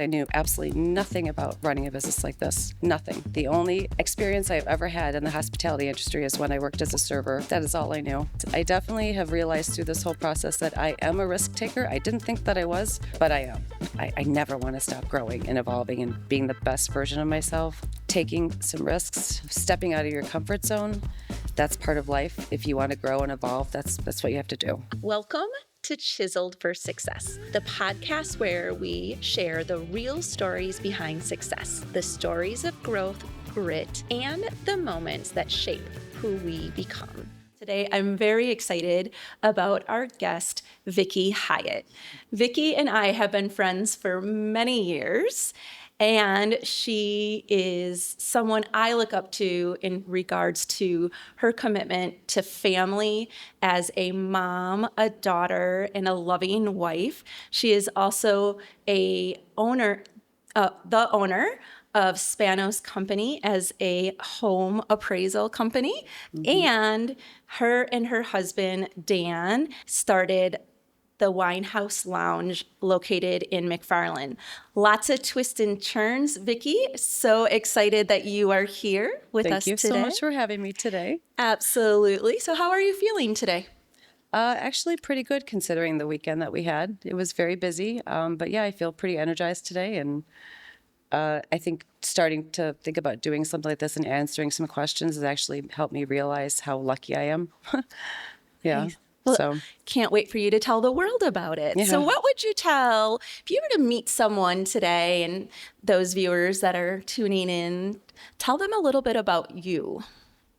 I knew absolutely nothing about running a business like this. Nothing. The only experience I've ever had in the hospitality industry is when I worked as a server. That is all I knew. I definitely have realized through this whole process that I am a risk taker. I didn't think that I was, but I am. I never want to stop growing and evolving and being the best version of myself. Taking some risks, stepping out of your comfort zone, that's part of life. If you want to grow and evolve, that's what you have to do. Welcome to Chiseled for Success, the podcast where we share the real stories behind success, the stories of growth, grit, and the moments that shape who we become. Today, I'm very excited about our guest, Vicki Hyatt. Vicki and I have been friends for many years, and she is someone I look up to in regards to her commitment to family as a mom, a daughter, and a loving wife. She is also the owner of Spanos Company as a home appraisal company. And her husband, Dan, started the WineHouse Lounge located in McFarland. Lots of twists and turns. Vicki, so excited that you are here with us today. Thank you so much for having me today. Absolutely. So how are you feeling today? Actually pretty good considering the weekend that we had. It was very busy, but yeah, I feel pretty energized today, and I think starting to think about doing something like this and answering some questions has actually helped me realize how lucky I am. Yeah. Nice. Well, So can't wait for you to tell the world about it. Yeah. So what would you tell if you were to meet someone today, and those viewers that are tuning in, tell them a little bit about you?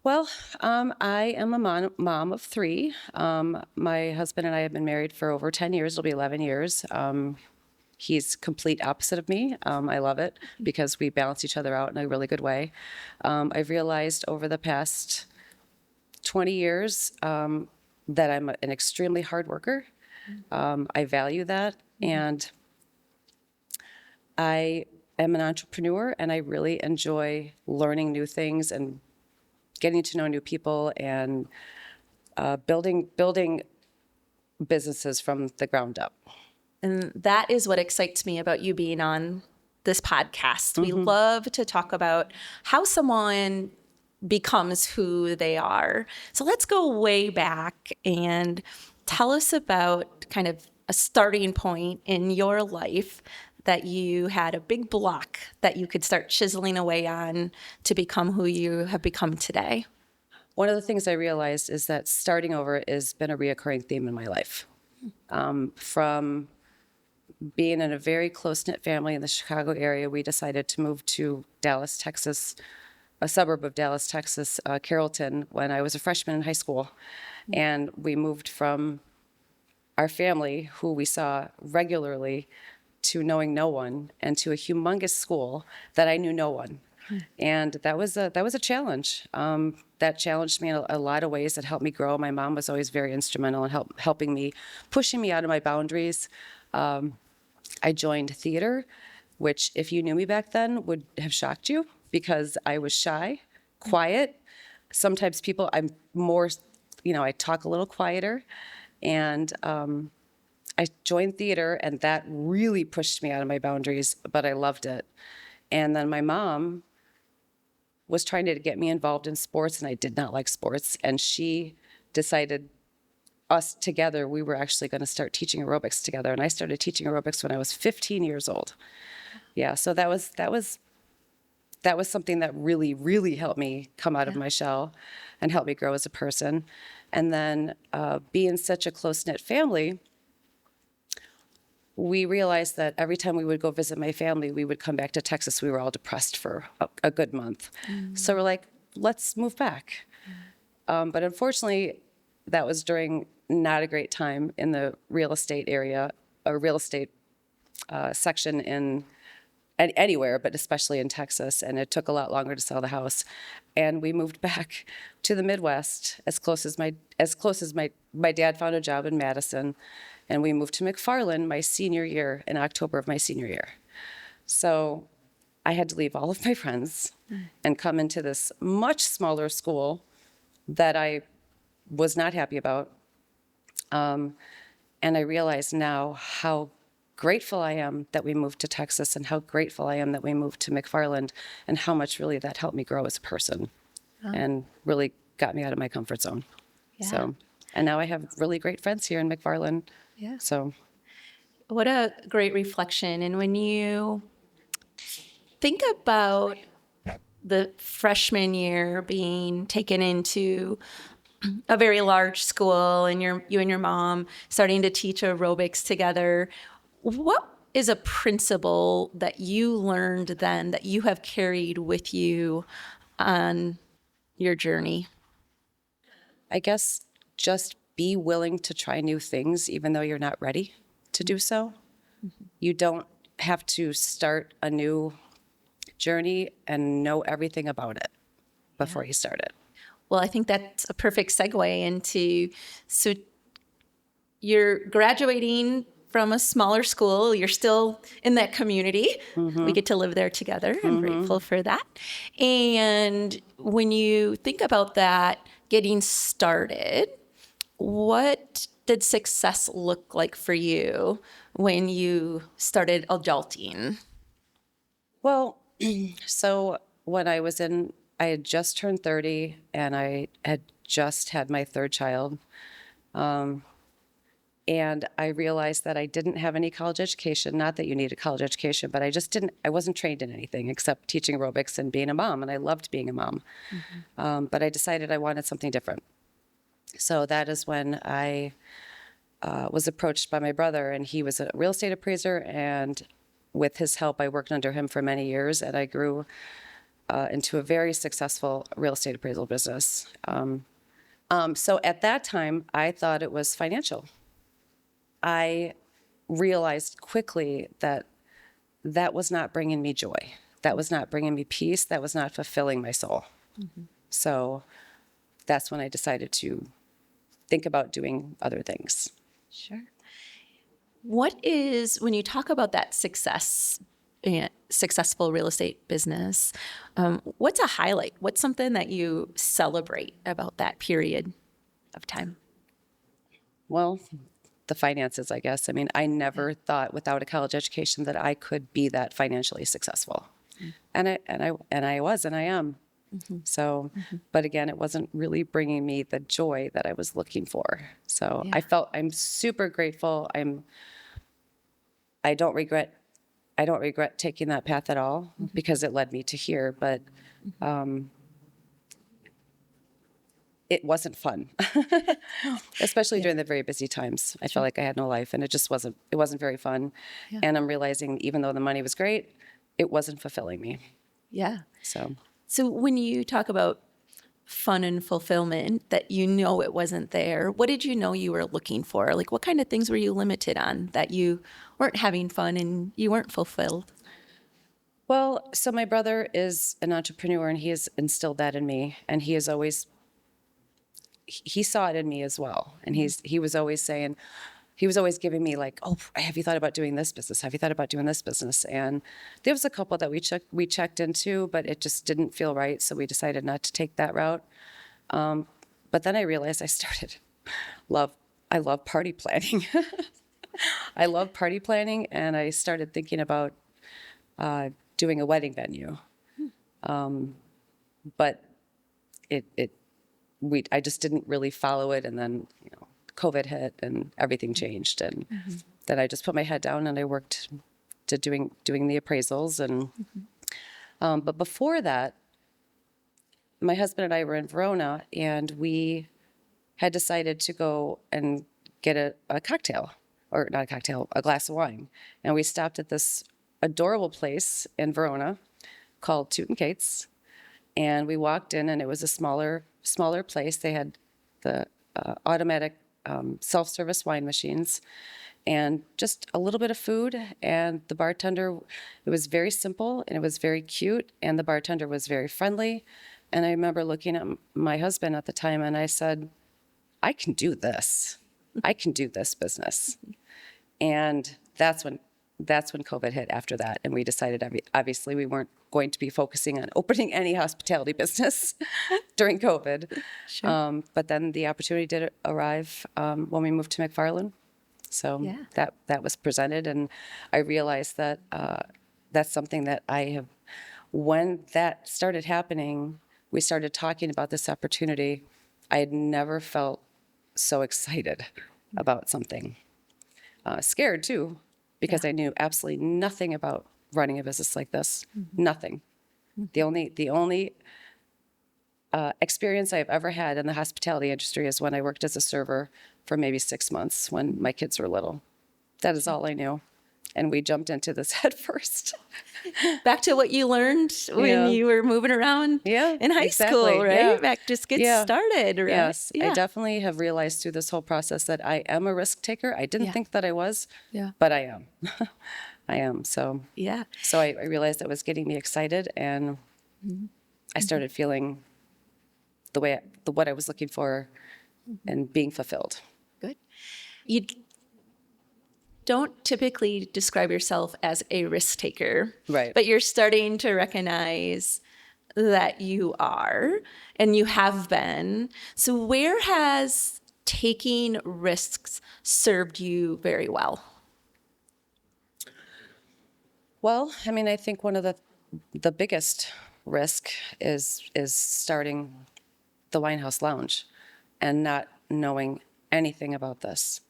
Well, I am a mom of three. My husband and I have been married for over 10 years. It'll be 11 years. He's complete opposite of me. I love it because we balance each other out in a really good way. I've realized over the past 20 years that I'm an extremely hard worker. I value that, and I am an entrepreneur, and I really enjoy learning new things and getting to know new people and building businesses from the ground up. And that is what excites me about you being on this podcast. We love to talk about how someone becomes who they are. So let's go way back and tell us about kind of a starting point in your life that you had a big block that you could start chiseling away on to become who you have become today. One of the things I realized is that starting over has been a reoccurring theme in my life. From being in a very close-knit family in the Chicago area, we decided to move to Dallas, Texas, a suburb of Dallas, Texas, Carrollton, when I was a freshman in high school. And we moved from our family, who we saw regularly, to knowing no one, and to a humongous school that I knew no one. And that was a challenge. That challenged me in a lot of ways. That helped me grow. My mom was always very instrumental in helping me, pushing me out of my boundaries. I joined theater, which, if you knew me back then, would have shocked you because I was shy, quiet. Sometimes I'm more, I talk a little quieter. And I joined theater, and that really pushed me out of my boundaries, but I loved it. And then my mom was trying to get me involved in sports, and I did not like sports. And she decided us together, we were actually going to start teaching aerobics together. And I started teaching aerobics when I was 15 years old. Yeah, so that was something that really, really helped me come out of my shell and help me grow as a person. And then being such a close-knit family, we realized that every time we would go visit my family, we would come back to Texas. We were all depressed for a good month. So we're like, let's move back. But unfortunately, that was during not a great time in the real estate area, or real estate section in anywhere, but especially in Texas. And it took a lot longer to sell the house. And we moved back to the Midwest as close as my dad found a job in Madison. And we moved to McFarland my senior year, in October of my senior year. So I had to leave all of my friends and come into this much smaller school that I was not happy about. And I realize now how grateful I am that we moved to Texas, and how grateful I am that we moved to McFarland, and how much really that helped me grow as a person and really got me out of my comfort zone. Yeah. So, and now I have really great friends here in McFarland. Yeah. So, What a great reflection. And when you think about the freshman year being taken into a very large school and you and your mom starting to teach aerobics together, what is a principle that you learned then that you have carried with you on your journey? I guess just be willing to try new things, even though you're not ready to do so. You don't have to start a new journey and know everything about it before you start it. Well, I think that's a perfect segue into, so you're graduating from a smaller school, you're still in that community. We get to live there together. I'm grateful for that. And when you think about that, getting started, what did success look like for you when you started adulting? Well, so when I had just turned 30 and I had just had my third child. And I realized that I didn't have any college education. Not that you need a college education, but I wasn't trained in anything except teaching aerobics and being a mom. And I loved being a mom. But I decided I wanted something different. So that is when I was approached by my brother, and he was a real estate appraiser. And with his help, I worked under him for many years, and I grew into a very successful real estate appraisal business. So at that time, I thought it was financial. I realized quickly that that was not bringing me joy. That was not bringing me peace. That was not fulfilling my soul. So that's when I decided to think about doing other things. Sure. What is, when you talk about that successful real estate business, what's a highlight? What's something that you celebrate about that period of time? Well, the finances, I guess. I mean, I never thought without a college education that I could be that financially successful. And I was, and I am. So, but again, it wasn't really bringing me the joy that I was looking for. So I'm super grateful. I don't regret taking that path at all because it led me to here, but it wasn't fun, especially during the very busy times. I felt like I had no life, and it wasn't very fun. And I'm realizing even though the money was great, it wasn't fulfilling me. Yeah. So when you talk about fun and fulfillment, that you know it wasn't there, what did you know you were looking for? Like, what kind of things were you limited on that you weren't having fun and you weren't fulfilled? Well, so my brother is an entrepreneur, and he has instilled that in me, and he saw it in me as well. And he was always giving me like, oh, have you thought about doing this business? Have you thought about doing this business? And there was a couple that we checked into, but it just didn't feel right. So we decided not to take that route. But then I realized I love party planning. I love party planning. And I started thinking about doing a wedding venue. But I just didn't really follow it. And then, COVID hit and everything changed. And then I just put my head down and I worked to doing the appraisals. And, but before that, my husband and I were in Verona, and we had decided to go and get a cocktail, or not a cocktail, a glass of wine. And we stopped at this adorable place in Verona called Toot and Kate's. And we walked in, and it was a smaller place. They had the automatic self-service wine machines and just a little bit of food. And the bartender, it was very simple and it was very cute. And the bartender was very friendly. And I remember looking at my husband at the time, and I said, I can do this. I can do this business. And that's when COVID hit after that. And we decided, obviously, we weren't going to be focusing on opening any hospitality business during COVID. Sure. But then the opportunity did arrive when we moved to McFarland. So Yeah. that was presented, and I realized that that's something that when that started happening, we started talking about this opportunity. I had never felt so excited about something. Scared too, because I knew absolutely nothing about running a business like this. Nothing. The only experience I've ever had in the hospitality industry is when I worked as a server for maybe 6 months when my kids were little. That is all I knew. And we jumped into this head first. Back to what you learned when Yeah. you were moving around Yeah, in high exactly. school, right? Yeah. Back, just get Yeah. started, right? Yes, I Yeah. definitely have realized through this whole process that I am a risk taker. I didn't Yeah. think that I was, Yeah. but I am. I am. Yeah. So I realized that was getting me excited, and I started feeling what I was looking for and being fulfilled. Good. You don't typically describe yourself as a risk taker, Right. but you're starting to recognize that you are and you have been. So, where has taking risks served you very well? Well, I mean, I think one of the biggest risk is starting the WineHouse Lounge and not knowing anything about this.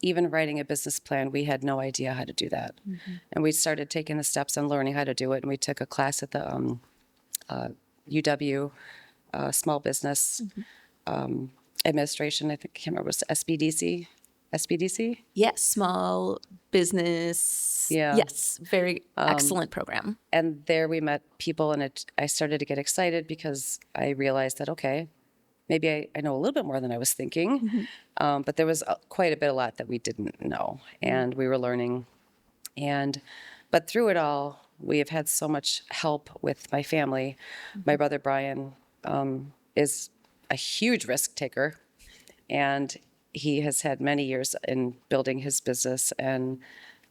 Even writing a business plan, we had no idea how to do that. And we started taking the steps and learning how to do it. And we took a class at the UW Small Business Administration. I think, I can't remember, it was SBDC. SBDC? Yes, small business. Yeah. Yes, very excellent program. And there we met people, and I started to get excited because I realized that, okay, maybe I know a little bit more than I was thinking, but there was quite a lot that we didn't know, and we were learning. But through it all, we have had so much help with my family. My brother Brian is a huge risk taker, and he has had many years in building his business. And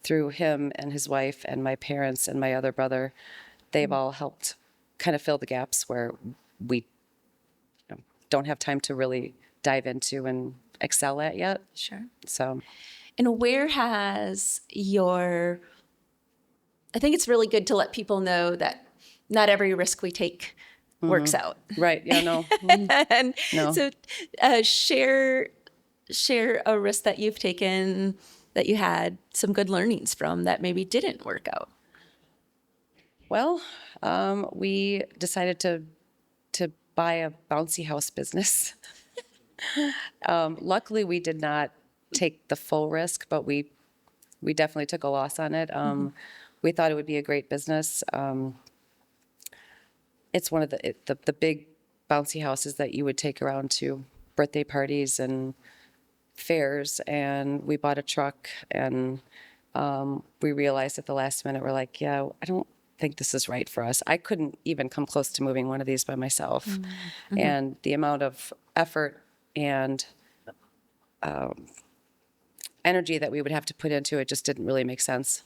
through him and his wife and my parents and my other brother, they've all helped kind of fill the gaps where we don't have time to really dive into and excel at yet. Sure. So, And where has I think it's really good to let people know that not every risk we take works out. right. Yeah, no. And No. so share a risk that you've taken that you had some good learnings from that maybe didn't work out. Well, we decided to buy a bouncy house business. Luckily, we did not take the full risk, but we definitely took a loss on it. We thought it would be a great business. It's one of the big bouncy houses that you would take around to birthday parties and fairs. And we bought a truck, and we realized at the last minute, we're like, yeah, I don't think this is right for us. I couldn't even come close to moving one of these by myself. And the amount of effort and energy that we would have to put into it just didn't really make sense.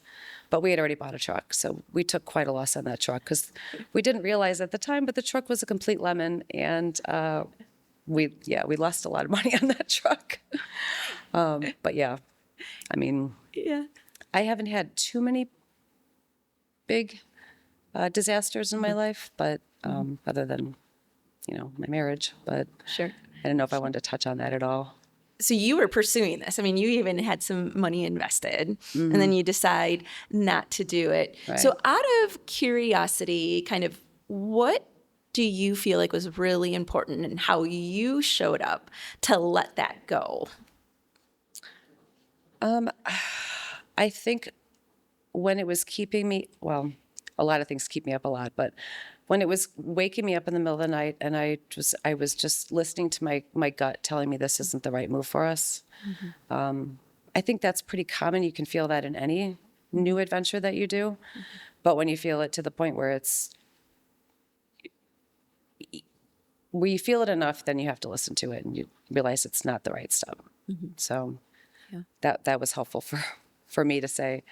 But we had already bought a truck, so we took quite a loss on that truck because we didn't realize at the time, but the truck was a complete lemon, and we lost a lot of money on that truck. But yeah, I mean, Yeah. I haven't had too many big disasters in my life, but other than, my marriage. But Sure. I don't know if I wanted to touch on that at all. So you were pursuing this. I mean, you even had some money invested, and then you decide not to do it. Right. So out of curiosity, kind of what do you feel like was really important and how you showed up to let that go? I think when it was keeping me, well, a lot of things keep me up a lot, but when it was waking me up in the middle of the night and I was just listening to my gut telling me this isn't the right move for us. I think that's pretty common. You can feel that in any new adventure that you do. But when you feel it to the point where you feel it enough, then you have to listen to it and you realize it's not the right step. So that was helpful for me to say,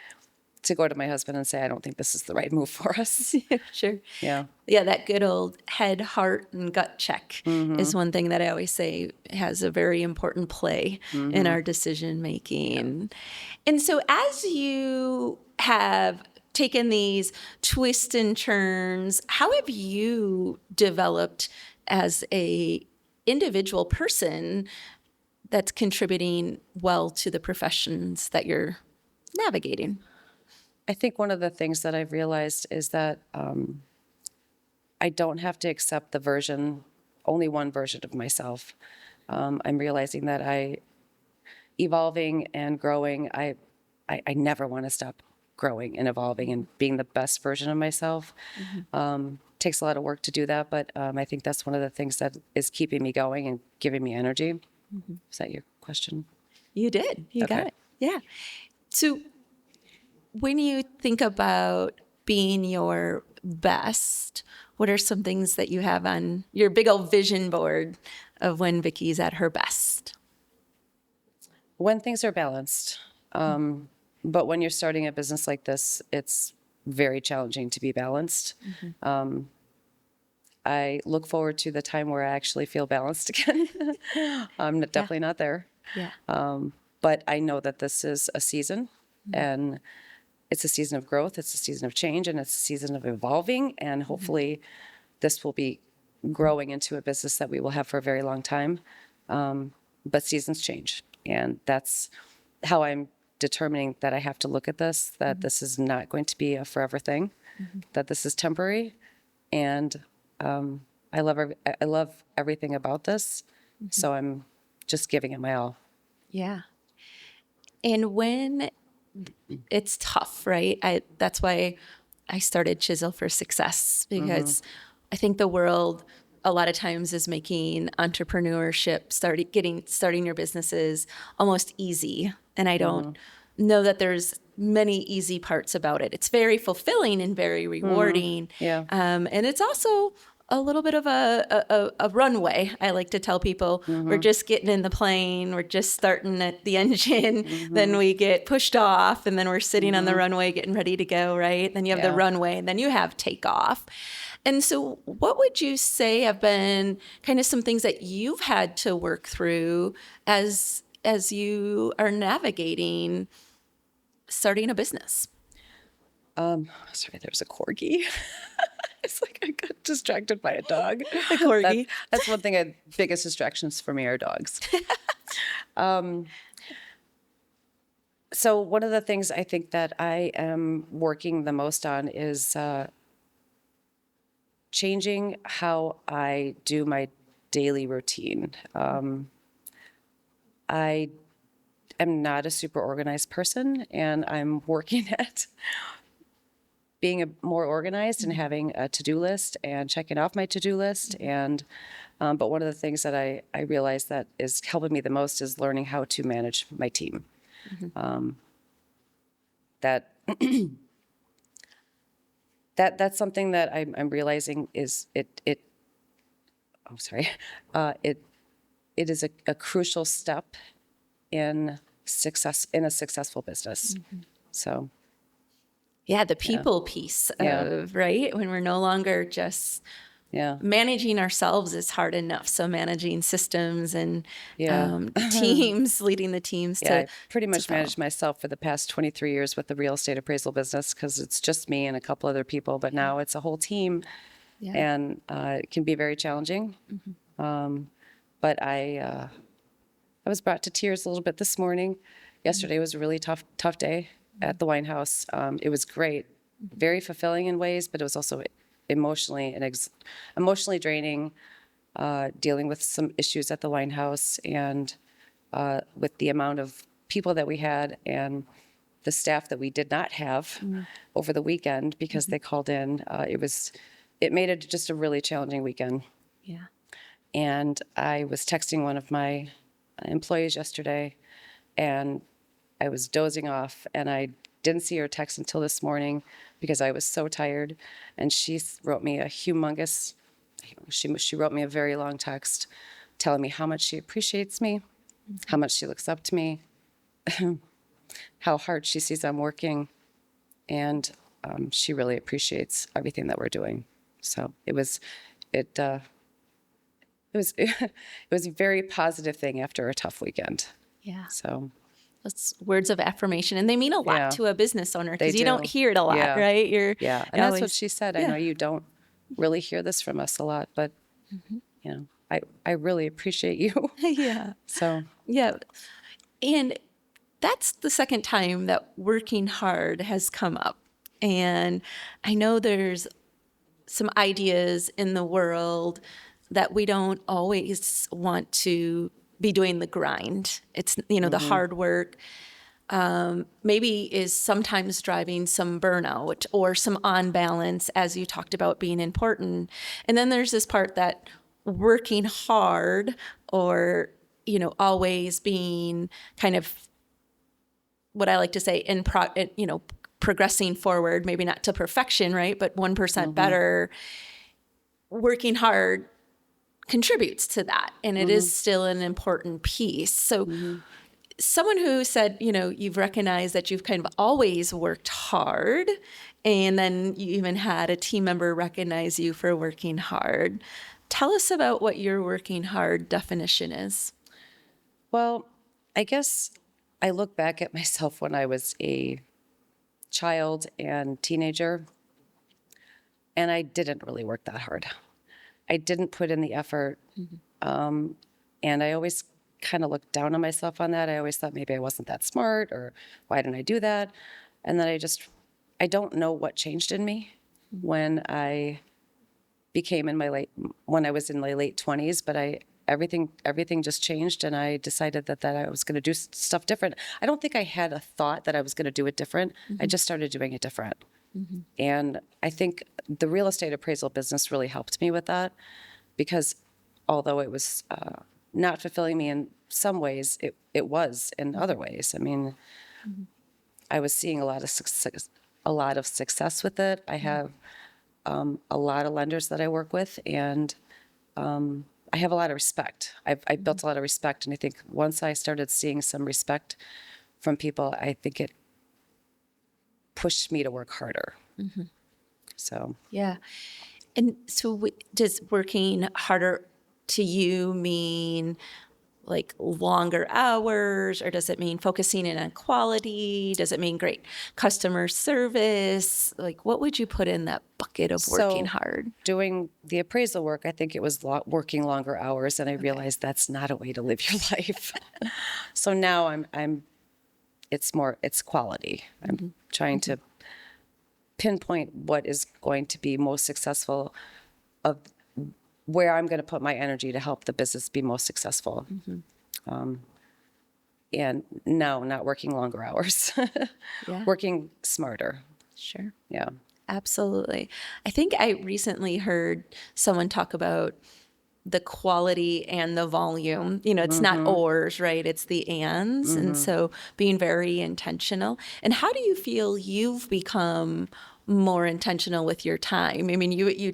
to go to my husband and say, I don't think this is the right move for us. Sure. Yeah. Yeah, that good old head, heart, and gut check is one thing that I always say has a very important play in our decision making. And so as you have taken these twists and turns, how have you developed as a individual person that's contributing well to the professions that you're navigating? I think one of the things that I've realized is that I don't have to accept only one version of myself. I'm realizing that evolving and growing, I never want to stop growing and evolving and being the best version of myself. Takes a lot of work to do that, but I think that's one of the things that is keeping me going and giving me energy. Is that your question? You did. You got Okay. it. Yeah. So when you think about being your best, what are some things that you have on your big old vision board of when Vicki's at her best? When things are balanced. But when you're starting a business like this, it's very challenging to be balanced. I look forward to the time where I actually feel balanced again. I'm definitely not there. Yeah. But I know that this is a season, and it's a season of growth, it's a season of change, and it's a season of evolving. And hopefully this will be growing into a business that we will have for a very long time. But seasons change. And that's how I'm determining that I have to look at this, that this is not going to be a forever thing, that this is temporary. And I love everything about this. So I'm just giving it my all. Yeah. And when it's tough, right? That's why I started Chisel for Success, because I think the world a lot of times is making entrepreneurship, starting your businesses almost easy. And I don't know that there's many easy parts about it. It's very fulfilling and very rewarding. Yeah. And it's also a little bit of a runway. I like to tell people we're just getting in the plane, we're just starting at the engine, then we get pushed off, and then we're sitting on the runway getting ready to go, right? Then you have the runway, and then you have takeoff. And so what would you say have been kind of some things that you've had to work through as you are navigating starting a business? Sorry, there's a corgi. It's like I got distracted by a dog. A corgi. That's one thing. Biggest distractions for me are dogs. So one of the things I think that I am working the most on is changing how I do my daily routine. I am not a super organized person, and I'm working at being more organized and having a to-do list and checking off my to-do list. And but one of the things that I realize that is helping me the most is learning how to manage my team. That's something that I'm realizing is it is a crucial step in a successful business. So Yeah, the people piece of, right? When we're no longer just managing ourselves is hard enough. So managing systems and teams, leading the teams I pretty much managed myself for the past 23 years with the real estate appraisal business, because it's just me and a couple other people, but now it's a whole team, and it can be very challenging. But I was brought to tears a little bit this morning. Yesterday was a really tough day at the WineHouse. It was great, very fulfilling in ways, but it was also emotionally draining, dealing with some issues at the WineHouse, and with the amount of people that we had and the staff that we did not have over the weekend because they called in. It made it just a really challenging weekend. Yeah. And I was texting one of my employees yesterday, and I was dozing off, and I didn't see her text until this morning because I was so tired. And she wrote me she wrote me a very long text telling me how much she appreciates me, how much she looks up to me, how hard she sees I'm working, and she really appreciates everything that we're doing. So it was it was a very positive thing after a tough weekend. Yeah. So That's words of affirmation, and they mean a lot Yeah. to a business owner They because you don't do. hear it a lot, Yeah. right? yeah, and you're that's what always, she said. I yeah. know you don't really hear this from us a lot, but I really appreciate you. Yeah. So Yeah. And that's the second time that working hard has come up. And I know there's some ideas in the world that we don't always want to be doing the grind. It's, the hard work maybe is sometimes driving some burnout or some on balance, as you talked about being important. And then there's this part that working hard or, always being kind of what I like to say progressing forward, maybe not to perfection, right? But 1% better, working hard contributes to that. And it is still an important piece. So someone who said, you've recognized that you've kind of always worked hard, and then you even had a team member recognize you for working hard. Tell us about what your working hard definition is. Well, I guess I look back at myself when I was a child and teenager, and I didn't really work that hard. I didn't put in the effort, and I always kind of looked down on myself on that. I always thought maybe I wasn't that smart, or why didn't I do that? And then I don't know what changed in me when I when I was in my late 20s, but everything just changed, and I decided that I was going to do stuff different. I don't think I had a thought that I was going to do it different. I just started doing it different. And I think the real estate appraisal business really helped me with that, because although it was not fulfilling me in some ways, it was in other ways. I mean, I was seeing a lot of success with it. I have a lot of lenders that I work with, and I have a lot of respect. I built a lot of respect, and I think once I started seeing some respect from people, I think it pushed me to work harder. So Yeah. And so does working harder to you mean like longer hours, or does it mean focusing in on quality? Does it mean great customer service? Like, what would you put in that bucket of working hard? doing the appraisal work, I think it was working longer hours, and I realized that's not a way to live your life. So now it's quality. I'm trying to pinpoint what is going to be most successful, of where I'm going to put my energy to help the business be most successful. And no, not working longer hours, Yeah. working smarter. Sure. Yeah. Absolutely. I think I recently heard someone talk about the quality and the volume. It's not ors, right? It's the ands. And so being very intentional. And how do you feel you've become more intentional with your time? I mean, you're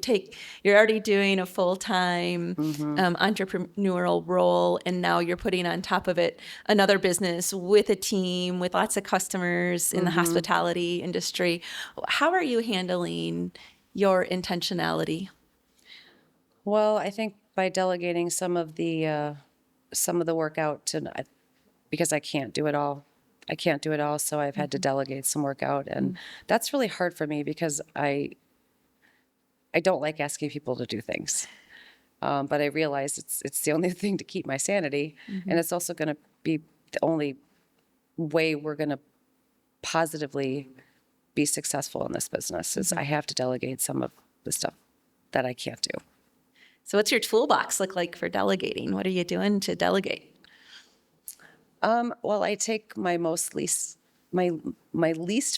already doing a full-time entrepreneurial role, and now you're putting on top of it another business with a team, with lots of customers in the hospitality industry. How are you handling your intentionality? Well, I think by delegating some of the work out because I can't do it all. I can't do it all, so I've had to delegate some work out, and that's really hard for me because I don't like asking people to do things. But I realize it's the only thing to keep my sanity, and it's also going to be the only way we're going to positively be successful in this business. Is I have to delegate some of the stuff that I can't do. So what's your toolbox look like for delegating? What are you doing to delegate? Well, I take my least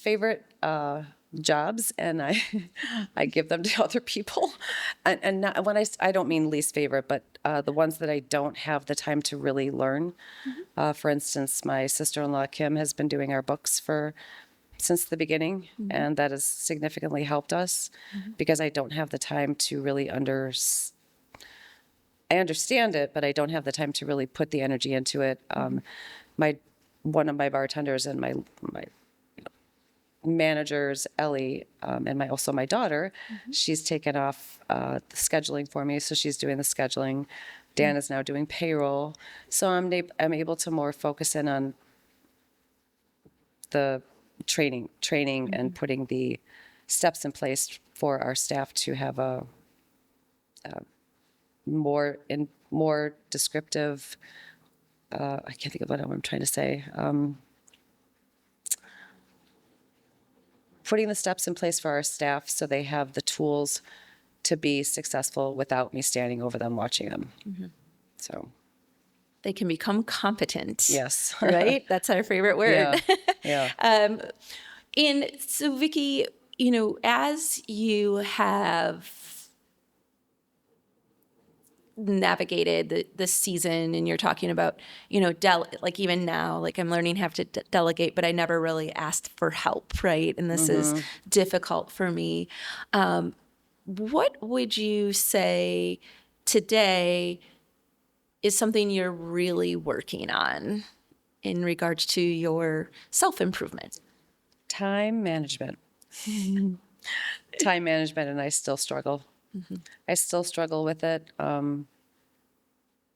favorite jobs, and I give them to other people. And not, when I don't mean least favorite, but the ones that I don't have the time to really learn. For instance, my sister-in-law Kim has been doing our books since the beginning, and that has significantly helped us because I don't have the time to really I understand it, but I don't have the time to really put the energy into it. One of my bartenders and my managers, Ellie, and also my daughter, she's taken off the scheduling for me, so she's doing the scheduling. Dan is now doing payroll, so I'm able to more focus in on the training, and putting the steps in place for our staff to have a more descriptive. I can't think of what I'm trying to say. Putting the steps in place for our staff so they have the tools to be successful without me standing over them watching them. So They can become competent. yes. Right? That's our favorite word. Yeah. And so, Vicki, as you have navigated the season, and you're talking about, like even now, like I'm learning how to delegate, but I never really asked for help, right? And this is difficult for me. What would you say today is something you're really working on in regards to your self-improvement? Time management. Time management, and I still struggle. I still struggle with it.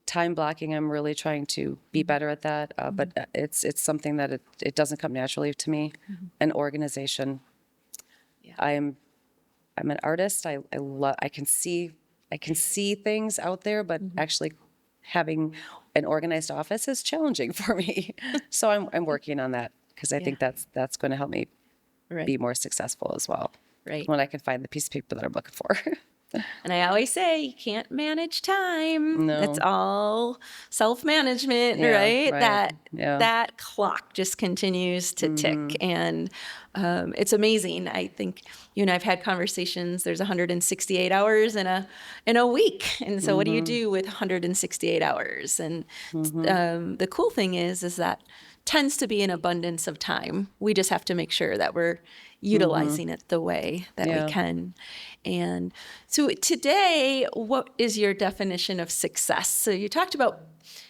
Time blocking, I'm really trying to be better at that, but it's something that it doesn't come naturally to me. And organization. Yeah. I'm an artist. I love. I can see things out there, but actually having an organized office is challenging for me. So I'm working on that, because I think that's going to help me be more successful as well. Right. When I can find the piece of paper that I'm looking for. And I always say you can't manage time. No. It's all self-management, Yeah, right? right. That clock just continues to tick. And it's amazing. I think you and I've had conversations. There's 168 hours in a week. And so what do you do with 168 hours? And the cool thing is that tends to be an abundance of time. We just have to make sure that we're utilizing it the way that we can. And so today, what is your definition of success? So you talked about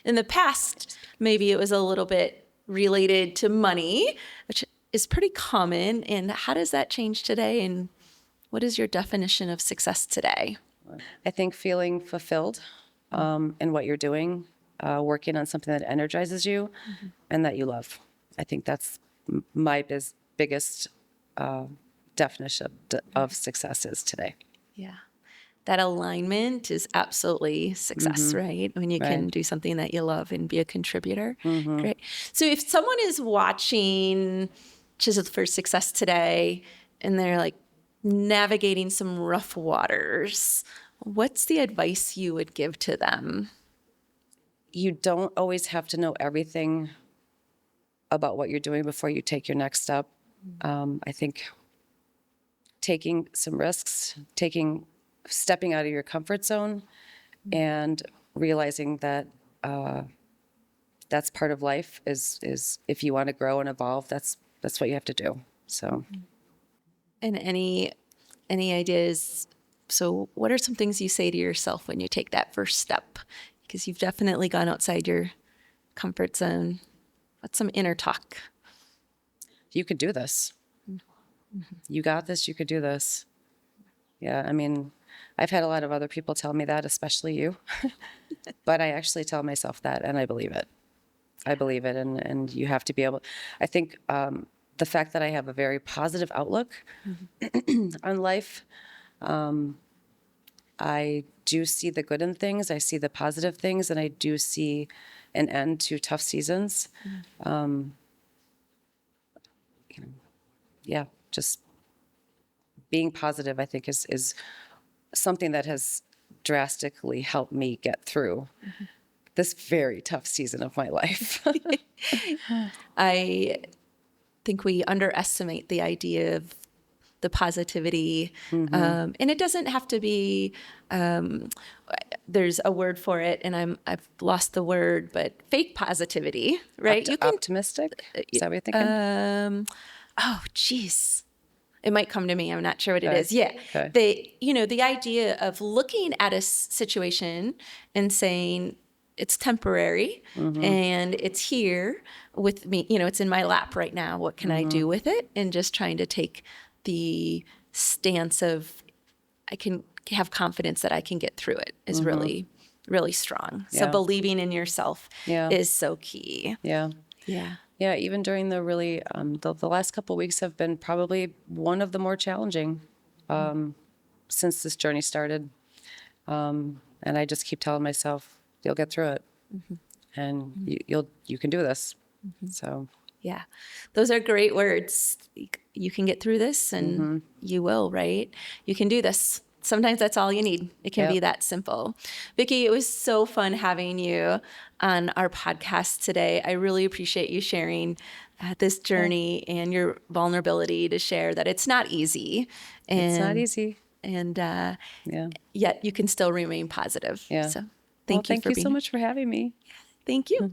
in the past, maybe it was a little bit related to money, which is pretty common. And how does that change today? And what is your definition of success today? I think feeling fulfilled in what you're doing, working on something that energizes you and that you love. I think that's my biggest definition of success is today. Yeah. That alignment is absolutely success, right? When you can do something that you love and be a contributor. Great. So if someone is watching Chiseled for Success today and they're like navigating some rough waters, what's the advice you would give to them? You don't always have to know everything about what you're doing before you take your next step. I think taking some risks, stepping out of your comfort zone, and realizing that that's part of life is if you want to grow and evolve, that's what you have to do. So, and any ideas? So, what are some things you say to yourself when you take that first step? Because you've definitely gone outside your comfort zone. What's some inner talk? You could do this. You got this. You could do this. Yeah, I mean, I've had a lot of other people tell me that, especially you. But I actually tell myself that, and I believe it. I believe it, and you have to be able. I think the fact that I have a very positive outlook on life, I do see the good in things. I see the positive things, and I do see an end to tough seasons. Yeah, just being positive, I think, is something that has drastically helped me get through this very tough season of my life. I think we underestimate the idea of the positivity. And it doesn't have to be, there's a word for it, and I've lost the word, but fake positivity, right? You can, optimistic? Is that what you're thinking? Oh, geez. It might come to me. I'm not sure what it is. Yeah. Okay. The idea of looking at a situation and saying, it's temporary and it's here with me. You know, it's in my lap right now. What can I do with it? And just trying to take the stance of I can have confidence that I can get through it is really, really strong. So Yeah. believing in yourself Yeah. is so key. Yeah. Yeah. Yeah, even during the really, the last couple of weeks have been probably one of the more challenging since this journey started. And I just keep telling myself, you'll get through it, and you can do this. So Yeah. Those are great words. You can get through this and you will, right? You can do this. Sometimes that's all you need. It can be Yep. that simple. Vicki, it was so fun having you on our podcast today. I really appreciate you sharing this journey and your vulnerability to share that it's not easy. it's not And, easy. and Yeah. yet you can still remain positive. Yeah. So Well, thank you thank for you being so here. much for having me. Thank you.